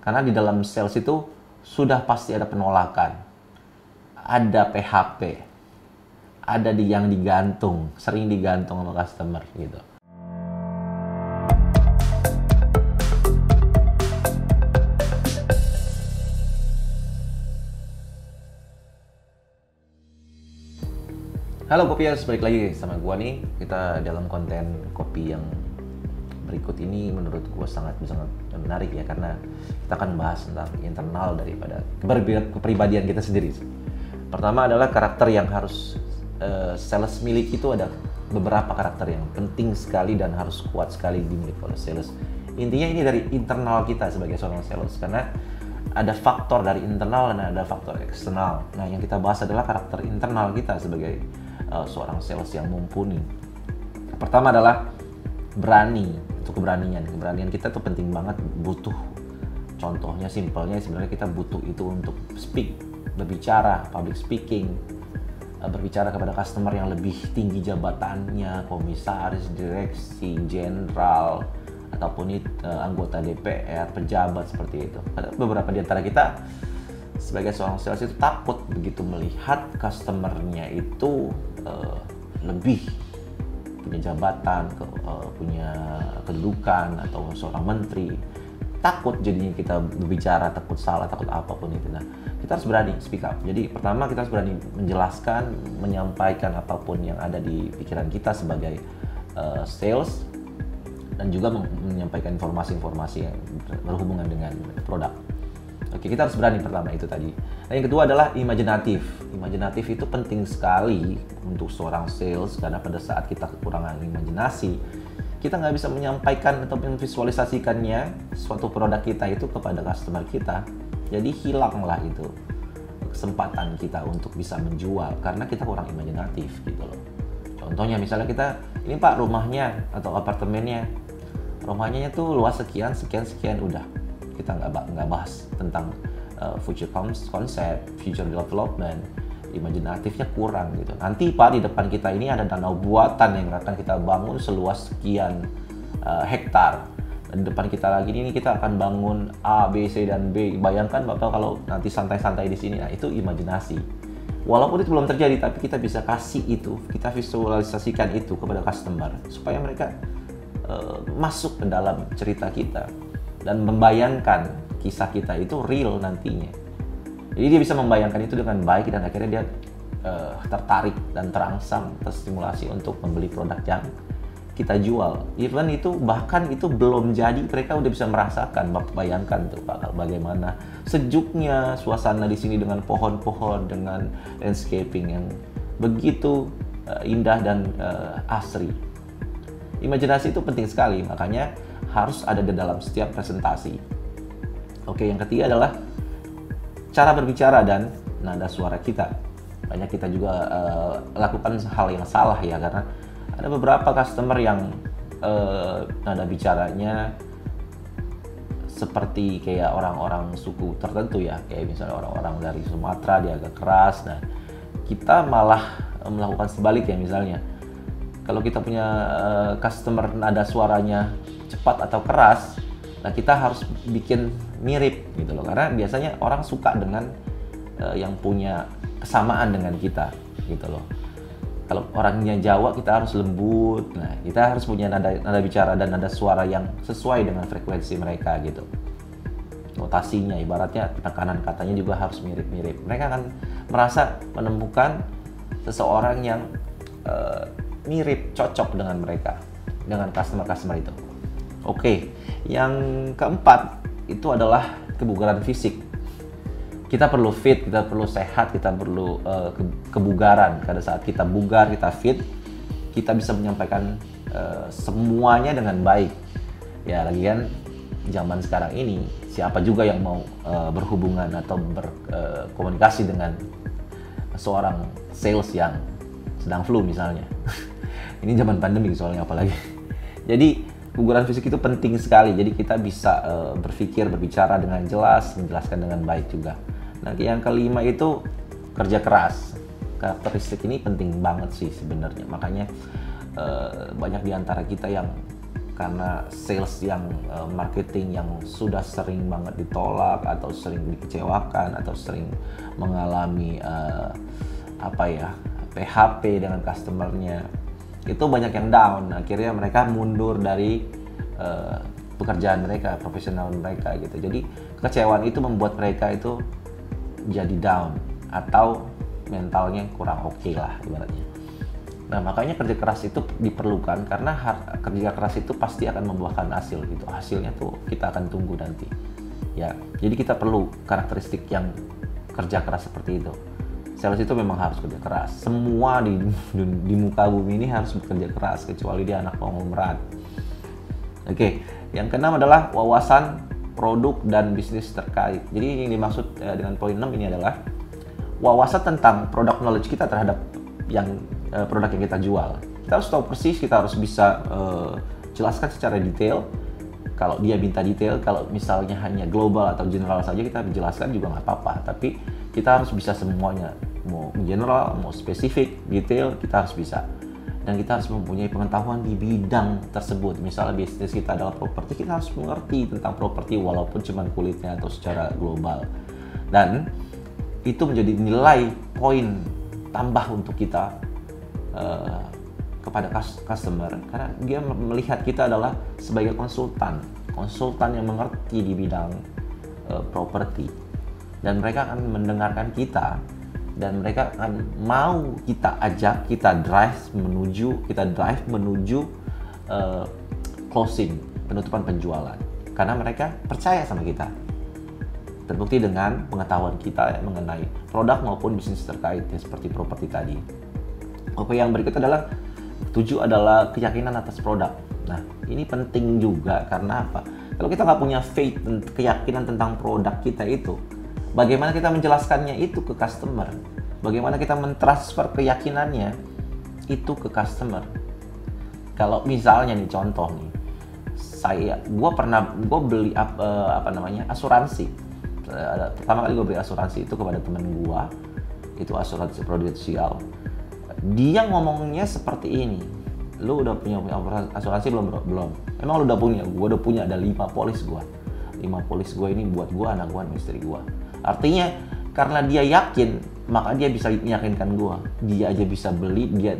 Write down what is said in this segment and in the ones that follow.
Karena di dalam sales itu sudah pasti ada penolakan, ada PHP, ada yang digantung, sering digantung sama customer gitu. Halo Kopiers, balik lagi sama gua nih. Kita dalam konten kopi yang berikut ini menurut gua sangat menarik ya, karena kita akan bahas tentang internal daripada kepribadian kita sendiri. Pertama adalah karakter yang harus sales miliki. Itu ada beberapa karakter yang penting sekali dan harus kuat sekali dimiliki oleh sales. Intinya ini dari internal kita sebagai seorang sales, karena ada faktor dari internal dan ada faktor eksternal. Nah, yang kita bahas adalah karakter internal kita sebagai seorang sales yang mumpuni. Pertama adalah berani. Itu keberanian kita tuh penting banget, butuh. Contohnya simpelnya sebenarnya kita butuh itu untuk berbicara, public speaking, berbicara kepada customer yang lebih tinggi jabatannya, komisaris, direksi, jenderal, ataupun anggota DPR, pejabat seperti itu. Ada beberapa di antara kita sebagai seorang sales itu takut begitu melihat customernya itu lebih punya jabatan, punya kedudukan, atau seorang menteri. Takut jadinya kita berbicara, takut salah, takut apapun itu. Nah, kita harus berani speak up. Jadi pertama kita harus berani menjelaskan, menyampaikan apapun yang ada di pikiran kita sebagai sales, dan juga menyampaikan informasi-informasi yang berhubungan dengan produk. Oke, kita harus berani pertama itu tadi. Nah, yang kedua adalah imajinatif. Imajinatif itu penting sekali untuk seorang sales, karena pada saat kita kekurangan imajinasi, kita nggak bisa menyampaikan atau memvisualisasikannya suatu produk kita itu kepada customer kita. Jadi hilanglah itu kesempatan kita untuk bisa menjual karena kita kurang imajinatif gitu loh. Contohnya misalnya kita, ini Pak rumahnya atau apartemennya, rumahnya tuh luas sekian udah. Kita nggak bahas tentang future concept, future development, imajinatifnya kurang gitu. Nanti Pak di depan kita ini ada danau buatan yang akan kita bangun seluas sekian hektar. Dan di depan kita lagi ini kita akan bangun A, B, C, dan B. Bayangkan Bapak kalau nanti santai-santai di sini. Nah, itu imajinasi. Walaupun itu belum terjadi, tapi kita bisa kasih itu, kita visualisasikan itu kepada customer supaya mereka masuk ke dalam cerita kita dan membayangkan kisah kita itu real nantinya. Jadi dia bisa membayangkan itu dengan baik dan akhirnya dia tertarik dan terangsang, terstimulasi untuk membeli produk yang kita jual. Even itu bahkan itu belum jadi, mereka udah bisa merasakan. Bayangkan tuh Pak, bagaimana sejuknya suasana di sini dengan pohon-pohon, dengan landscaping yang begitu indah dan asri. Imajinasi itu penting sekali, makanya harus ada di dalam setiap presentasi. Oke, yang ketiga adalah cara berbicara dan nada suara kita. Banyak kita juga lakukan hal yang salah ya, karena ada beberapa customer yang nada bicaranya seperti kayak orang-orang suku tertentu ya, kayak misalnya orang-orang dari Sumatera, dia agak keras. Nah, kita malah melakukan sebaliknya. Misalnya kalau kita punya customer nada suaranya cepat atau keras, nah kita harus bikin mirip gitu loh, karena biasanya orang suka dengan yang punya kesamaan dengan kita gitu loh. Kalau orangnya Jawa kita harus lembut, nah kita harus punya nada bicara dan nada suara yang sesuai dengan frekuensi mereka gitu. Notasinya ibaratnya penekanan katanya juga harus mirip-mirip. Mereka akan merasa menemukan seseorang yang mirip, cocok dengan mereka, dengan customer itu. Oke, yang keempat itu adalah kebugaran fisik. Kita perlu fit, kita perlu sehat, kita perlu kebugaran. Pada saat kita bugar, kita fit, kita bisa menyampaikan semuanya dengan baik. Ya, lagi kan zaman sekarang ini, siapa juga yang mau berhubungan atau berkomunikasi dengan seorang sales yang sedang flu misalnya. Ini zaman pandemi soalnya apalagi. Jadi kebugaran fisik itu penting sekali. Jadi kita bisa berbicara dengan jelas, menjelaskan dengan baik juga. Nah, yang kelima itu kerja keras. Karakteristik ini penting banget sih sebenarnya. Makanya banyak di antara kita yang karena sales yang marketing yang sudah sering banget ditolak atau sering dikecewakan atau sering mengalami PHP dengan customernya, itu banyak yang down. Akhirnya mereka mundur dari pekerjaan mereka, profesional mereka gitu. Jadi kekecewaan itu membuat mereka itu jadi down atau mentalnya kurang oke lah ibaratnya. Nah, makanya kerja keras itu diperlukan, karena kerja keras itu pasti akan membuahkan hasil gitu. Hasilnya tuh kita akan tunggu nanti. Ya, jadi kita perlu karakteristik yang kerja keras seperti itu. Sales itu memang harus kerja keras. Semua di muka bumi ini harus bekerja keras, kecuali dia anak konglomerat. Oke, yang keenam adalah wawasan produk dan bisnis terkait. Jadi yang dimaksud dengan poin 6 ini adalah wawasan tentang product knowledge kita terhadap produk yang kita jual. Kita harus tahu persis, kita harus bisa jelaskan secara detail. Kalau dia minta detail, kalau misalnya hanya global atau general saja kita jelaskan juga nggak apa-apa. Tapi kita harus bisa semuanya, mau general, mau spesifik, detail, kita harus bisa. Dan kita harus mempunyai pengetahuan di bidang tersebut. Misalnya bisnis kita adalah properti, kita harus mengerti tentang properti walaupun cuma kulitnya atau secara global. Dan itu menjadi nilai poin tambah untuk kita kepada customer, karena dia melihat kita adalah sebagai konsultan yang mengerti di bidang properti, dan mereka akan mendengarkan kita dan mereka akan mau kita ajak, kita drive menuju closing, penutupan penjualan, karena mereka percaya sama kita. Terbukti dengan pengetahuan kita mengenai produk maupun bisnis terkait seperti properti tadi. Oke, yang berikut adalah 7 adalah keyakinan atas produk. Nah, ini penting juga karena apa? Kalau kita nggak punya faith, keyakinan tentang produk kita itu, bagaimana kita menjelaskannya itu ke customer? Bagaimana kita mentransfer keyakinannya itu ke customer? Kalau misalnya nih contoh nih, gue beli asuransi. Pertama kali gue beli asuransi itu kepada temen gue, itu asuransi prudensial. Dia ngomongnya seperti ini, lu udah punya asuransi belum? Emang lu udah punya? Gue udah punya, ada 5 polis gue. 5 polis gue ini buat gue, anak gue, istri gue. Artinya karena dia yakin, maka dia bisa meyakinkan gue. Dia aja bisa beli, dia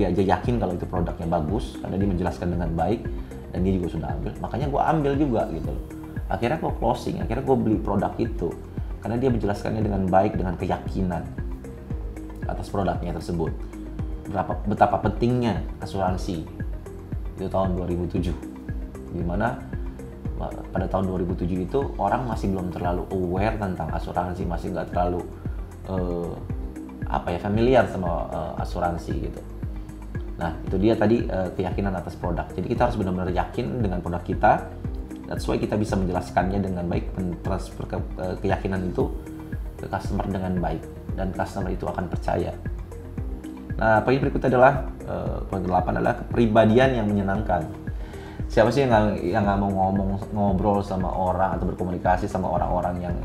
aja yakin kalau itu produknya bagus karena dia menjelaskan dengan baik dan dia juga sudah ambil. Makanya gue ambil juga gitu loh. Akhirnya gue closing, akhirnya gue beli produk itu karena dia menjelaskannya dengan baik, dengan keyakinan atas produknya tersebut. Betapa pentingnya asuransi itu tahun 2007, dimana pada tahun 2007 itu orang masih belum terlalu aware tentang asuransi, masih nggak terlalu familiar sama asuransi gitu. Nah, itu dia tadi keyakinan atas produk. Jadi kita harus benar-benar yakin dengan produk kita. That's why kita bisa menjelaskannya dengan baik, mentransfer keyakinan itu ke customer dengan baik, dan customer itu akan percaya. Nah, poin berikutnya adalah poin 8 adalah kepribadian yang menyenangkan. Siapa sih yang nggak mau ngobrol sama orang atau berkomunikasi sama orang-orang yang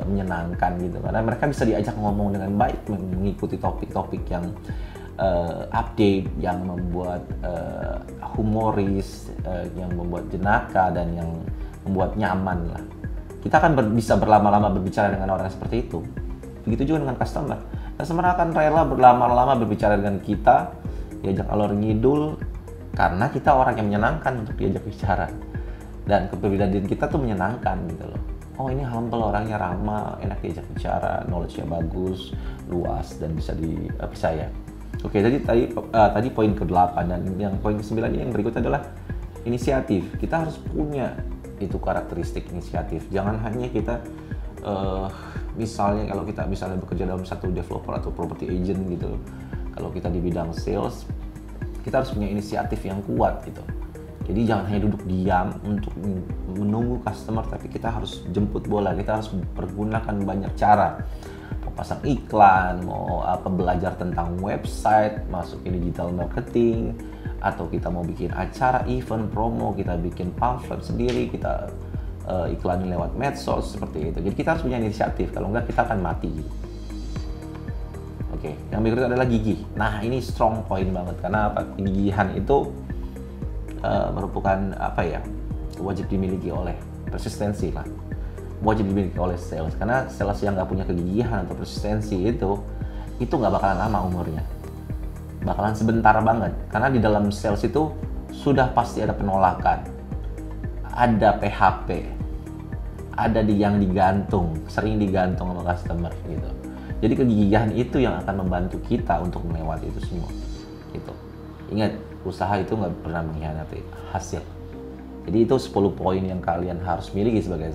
menyenangkan gitu? Karena mereka bisa diajak ngomong dengan baik, mengikuti topik-topik yang update, yang membuat humoris, yang membuat jenaka, dan yang membuat nyaman lah. Kita akan bisa berlama-lama berbicara dengan orang seperti itu. Begitu juga dengan customer. Customer akan rela berlama-lama berbicara dengan kita, diajak alur ngidul, karena kita orang yang menyenangkan untuk diajak bicara. Dan kepribadian kita tuh menyenangkan gitu loh. Oh, ini humble, orangnya ramah, enak diajak bicara, knowledge-nya bagus, luas, dan bisa dipercaya. Oke, jadi tadi poin ke-8, dan yang poin ke-9 ini yang berikutnya adalah inisiatif. Kita harus punya itu karakteristik inisiatif. Jangan hanya kita misalnya kalau kita misalnya bekerja dalam satu developer atau property agent gitu, kalau kita di bidang sales, kita harus punya inisiatif yang kuat gitu. Jadi jangan hanya duduk diam untuk menunggu customer, tapi kita harus jemput bola. Kita harus pergunakan banyak cara. Mau pasang iklan, mau belajar tentang website, masuk ke digital marketing, atau kita mau bikin acara event promo, kita bikin pamflet sendiri, kita iklanin lewat medsos seperti itu. Jadi kita harus punya inisiatif, kalau enggak kita akan mati. Oke, yang berikutnya adalah gigih. Nah, ini strong point banget, karena apa? Kegigihan itu merupakan apa ya, wajib dimiliki oleh persistensi lah, wajib dimiliki oleh sales, karena sales yang nggak punya kegigihan atau persistensi itu nggak bakalan lama umurnya, bakalan sebentar banget, karena di dalam sales itu sudah pasti ada penolakan, ada PHP, ada yang digantung, sering digantung sama customer gitu. Jadi kegigihan itu yang akan membantu kita untuk melewati itu semua gitu. Ingat, usaha itu nggak pernah mengkhianati hasil. Jadi itu 10 poin yang kalian harus miliki sebagai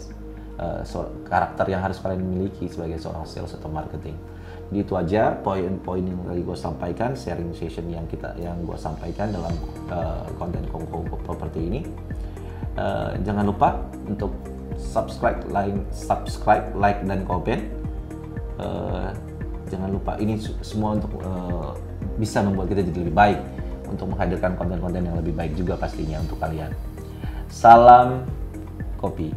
karakter yang harus kalian miliki sebagai seorang sales atau marketing. Jadi itu aja poin-poin yang tadi gue sampaikan, sharing session yang gue sampaikan dalam konten Kongko Properti ini. Jangan lupa untuk subscribe, like dan komen. Jangan lupa, ini semua untuk bisa membuat kita jadi lebih baik, untuk menghadirkan konten-konten yang lebih baik juga pastinya untuk kalian. Salam kopi.